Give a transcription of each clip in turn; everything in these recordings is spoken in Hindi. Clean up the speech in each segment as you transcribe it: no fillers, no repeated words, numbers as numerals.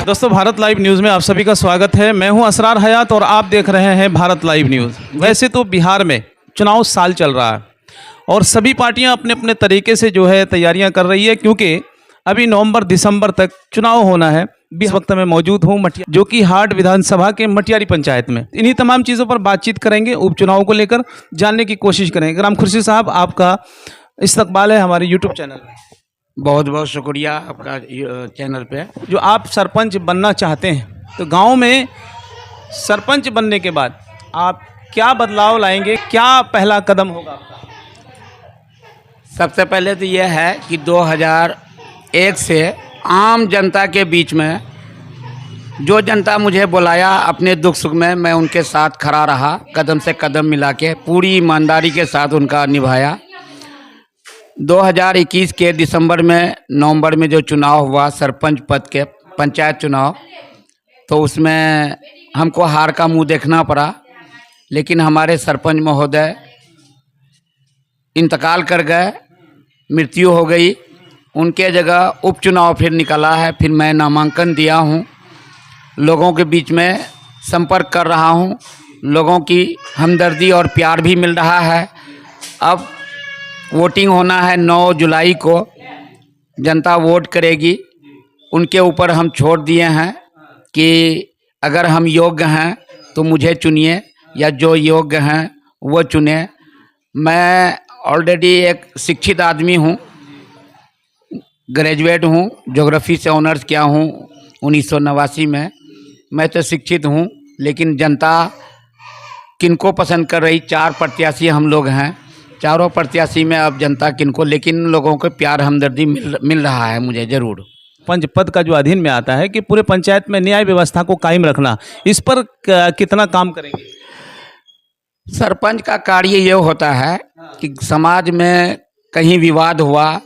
दोस्तों भारत लाइव न्यूज़ में आप सभी का स्वागत है। मैं हूं असरार हयात और आप देख रहे हैं भारत लाइव न्यूज़। वैसे तो बिहार में चुनाव साल चल रहा है और सभी पार्टियां अपने अपने तरीके से जो है तैयारियां कर रही है, क्योंकि अभी नवंबर दिसंबर तक चुनाव होना है। इस वक्त मैं मौजूद हूँ जो कि हाट विधानसभा के मटियारी पंचायत में। इन्हीं तमाम चीज़ों पर बातचीत करेंगे, उपचुनाव को लेकर जानने की कोशिश करेंगे। राम खुर्शीद साहब, आपका इस्तकबाल है हमारे यूट्यूब चैनल में। बहुत बहुत शुक्रिया आपका चैनल पे। जो आप सरपंच बनना चाहते हैं, तो गांव में सरपंच बनने के बाद आप क्या बदलाव लाएंगे, क्या पहला कदम होगा आपका? सबसे पहले तो यह है कि 2001 से आम जनता के बीच में जो जनता मुझे बुलाया अपने दुख सुख में, मैं उनके साथ खड़ा रहा, कदम से कदम मिला के पूरी ईमानदारी के साथ उनका निभाया। 2021 के दिसंबर में नवंबर में जो चुनाव हुआ सरपंच पद के, पंचायत चुनाव, तो उसमें हमको हार का मुंह देखना पड़ा। लेकिन हमारे सरपंच महोदय इंतकाल कर गए, मृत्यु हो गई। उनके जगह उपचुनाव फिर निकला है। फिर मैं नामांकन दिया हूँ, लोगों के बीच में संपर्क कर रहा हूँ, लोगों की हमदर्दी और प्यार भी मिल रहा है। अब वोटिंग होना है 9 जुलाई को, जनता वोट करेगी। उनके ऊपर हम छोड़ दिए हैं कि अगर हम योग्य हैं तो मुझे चुनिए, या जो योग्य हैं वो चुने। मैं ऑलरेडी एक शिक्षित आदमी हूँ, ग्रेजुएट हूँ, ज्योग्राफी से ऑनर्स किया हूँ 1989 में। मैं तो शिक्षित हूँ, लेकिन जनता किनको पसंद कर रही? 4 प्रत्याशी हम लोग हैं, चारों प्रत्याशी में अब जनता किनको, लेकिन लोगों को प्यार हमदर्दी मिल रहा है मुझे ज़रूर। पंच पद का जो अधीन में आता है कि पूरे पंचायत में न्याय व्यवस्था को कायम रखना, इस पर कितना काम करेंगे? सरपंच का कार्य ये होता है कि समाज में कहीं विवाद हुआ,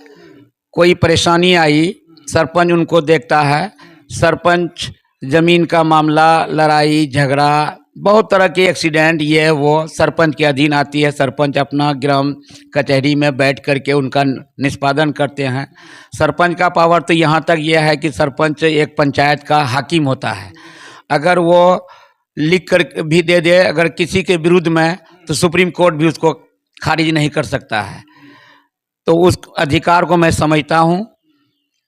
कोई परेशानी आई, सरपंच उनको देखता है। सरपंच ज़मीन का मामला, लड़ाई झगड़ा, बहुत तरह के एक्सीडेंट, ये वो सरपंच के अधीन आती है। सरपंच अपना ग्राम कचहरी में बैठ करके उनका निष्पादन करते हैं। सरपंच का पावर तो यहाँ तक यह है कि सरपंच एक पंचायत का हाकिम होता है। अगर वो लिख कर भी दे दे अगर किसी के विरुद्ध में, तो सुप्रीम कोर्ट भी उसको खारिज नहीं कर सकता है। तो उस अधिकार को मैं समझता हूँ।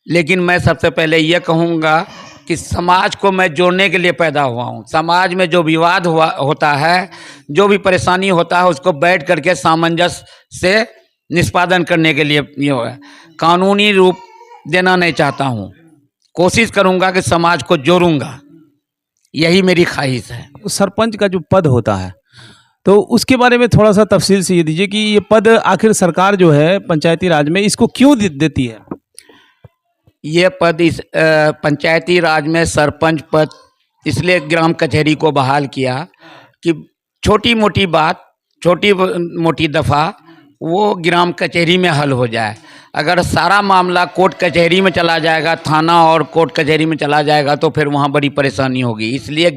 लेकिन मैं सबसे पहले ये कहूँगा कि समाज को मैं जोड़ने के लिए पैदा हुआ हूँ। समाज में जो विवाद होता है, जो भी परेशानी होता है, उसको बैठ करके सामंजस्य से निष्पादन करने के लिए ये है। कानूनी रूप देना नहीं चाहता हूँ, कोशिश करूँगा कि समाज को जोड़ूंगा, यही मेरी ख्वाहिश है। सरपंच का जो पद होता है, तो उसके बारे में थोड़ा सा तफसील से ये दीजिए कि ये पद आखिर सरकार जो है पंचायती राज में इसको क्यों देती है? ये पद इस पंचायती राज में सरपंच पद इसलिए ग्राम कचहरी को बहाल किया कि छोटी मोटी बात, छोटी मोटी दफ़ा वो ग्राम कचहरी में हल हो जाए। अगर सारा मामला कोर्ट कचहरी में चला जाएगा, थाना और कोर्ट कचहरी में चला जाएगा, तो फिर वहाँ बड़ी परेशानी होगी। इसलिए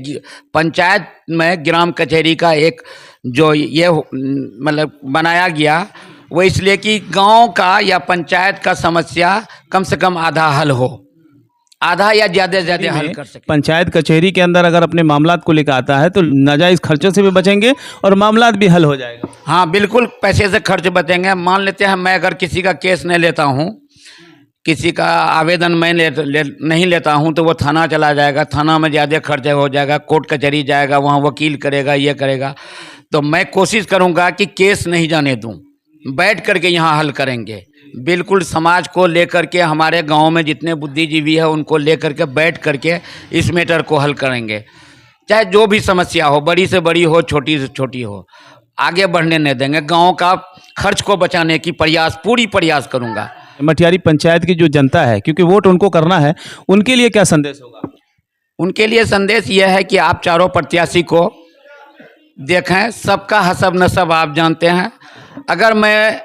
पंचायत में ग्राम कचहरी का एक जो ये मतलब बनाया गया, वो इसलिए कि गांव का या पंचायत का समस्या कम से कम आधा हल हो, आधा या ज़्यादा से ज़्यादा हल कर सके। पंचायत कचहरी के अंदर अगर अपने मामलात को लेकर आता है तो नाजायज़ खर्चों से भी बचेंगे और मामलात भी हल हो जाएगा। हाँ बिल्कुल, पैसे से खर्च बचेंगे। मान लेते हैं मैं अगर किसी का केस नहीं लेता हूँ, किसी का आवेदन मैं नहीं लेता हूँ, तो वो थाना चला जाएगा, थाना में ज़्यादा खर्च हो जाएगा, कोर्ट कचहरी जाएगा, वहाँ वकील करेगा, ये करेगा। तो मैं कोशिश करूँगा कि केस नहीं जाने दूँ, बैठ करके यहाँ हल करेंगे। बिल्कुल समाज को लेकर के, हमारे गांव में जितने बुद्धिजीवी है उनको लेकर के बैठ करके इस मैटर को हल करेंगे। चाहे जो भी समस्या हो, बड़ी से बड़ी हो, छोटी से छोटी हो, आगे बढ़ने नहीं देंगे। गांव का खर्च को बचाने की पूरी प्रयास करूंगा। मटियारी पंचायत की जो जनता है, क्योंकि वोट उनको करना है, उनके लिए क्या संदेश होगा? उनके लिए संदेश यह है कि आप चारों प्रत्याशी को देखें, सबका हसब नसब आप जानते हैं। अगर मैं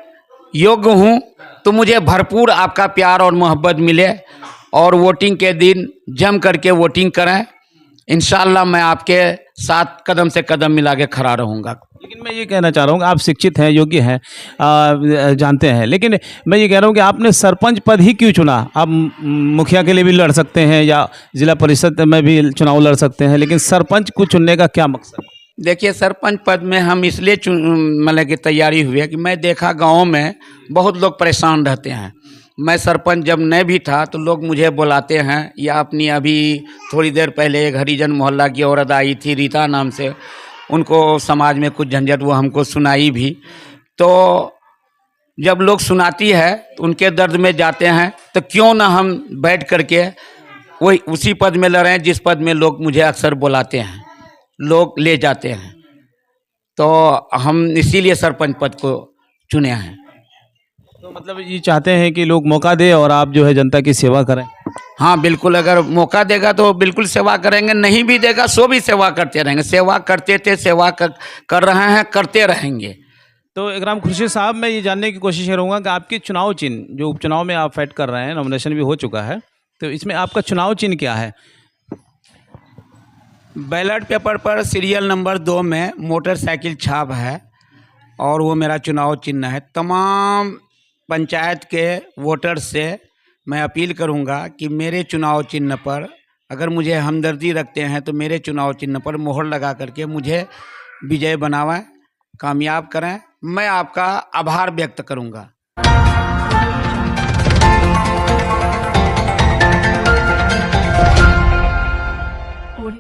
योग्य हूँ तो मुझे भरपूर आपका प्यार और मोहब्बत मिले, और वोटिंग के दिन जम करके वोटिंग करें। इंशाअल्लाह मैं आपके साथ कदम से कदम मिला के खड़ा रहूँगा। लेकिन मैं ये कहना चाह रहा हूँ कि आप शिक्षित हैं, योग्य हैं, जानते हैं, लेकिन मैं ये कह रहा हूँ कि आपने सरपंच पद ही क्यों चुना? आप मुखिया के लिए भी लड़ सकते हैं या जिला परिषद में भी चुनाव लड़ सकते हैं, लेकिन सरपंच को चुनने का क्या मकसद? देखिए, सरपंच पद में हम इसलिए मतलब कि तैयारी हुई है कि मैं देखा गाँव में बहुत लोग परेशान रहते हैं। मैं सरपंच जब नहीं भी था तो लोग मुझे बुलाते हैं, या अपनी अभी थोड़ी देर पहले एक हरिजन मोहल्ला की औरत आई थी रीता नाम से, उनको समाज में कुछ झंझट वो हमको सुनाई भी। तो जब लोग सुनाती है तो उनके दर्द में जाते हैं, तो क्यों ना हम बैठ करके वही उसी पद में लड़ें जिस पद में लोग मुझे अक्सर बुलाते हैं, लोग ले जाते हैं। तो हम इसीलिए सरपंच पद को चुने हैं। तो मतलब ये चाहते हैं कि लोग मौका दें और आप जो है जनता की सेवा करें। हाँ बिल्कुल, अगर मौका देगा तो बिल्कुल सेवा करेंगे, नहीं भी देगा सो भी सेवा करते रहेंगे। सेवा करते थे, सेवा कर रहे हैं, करते रहेंगे। तो इकराम खुर्शीद साहब, मैं ये जानने की कोशिश करूँगा कि आपके चुनाव चिन्ह, जो उपचुनाव में आप फाइट कर रहे हैं, नॉमिनेशन भी हो चुका है, तो इसमें आपका चुनाव चिन्ह क्या है? बैलेट पेपर पर सीरियल नंबर 2 में मोटरसाइकिल छाप है और वो मेरा चुनाव चिन्ह है। तमाम पंचायत के वोटर से मैं अपील करूंगा कि मेरे चुनाव चिन्ह पर, अगर मुझे हमदर्दी रखते हैं तो मेरे चुनाव चिन्ह पर मोहर लगा करके मुझे विजय बनावें, कामयाब करें। मैं आपका आभार व्यक्त करूंगा।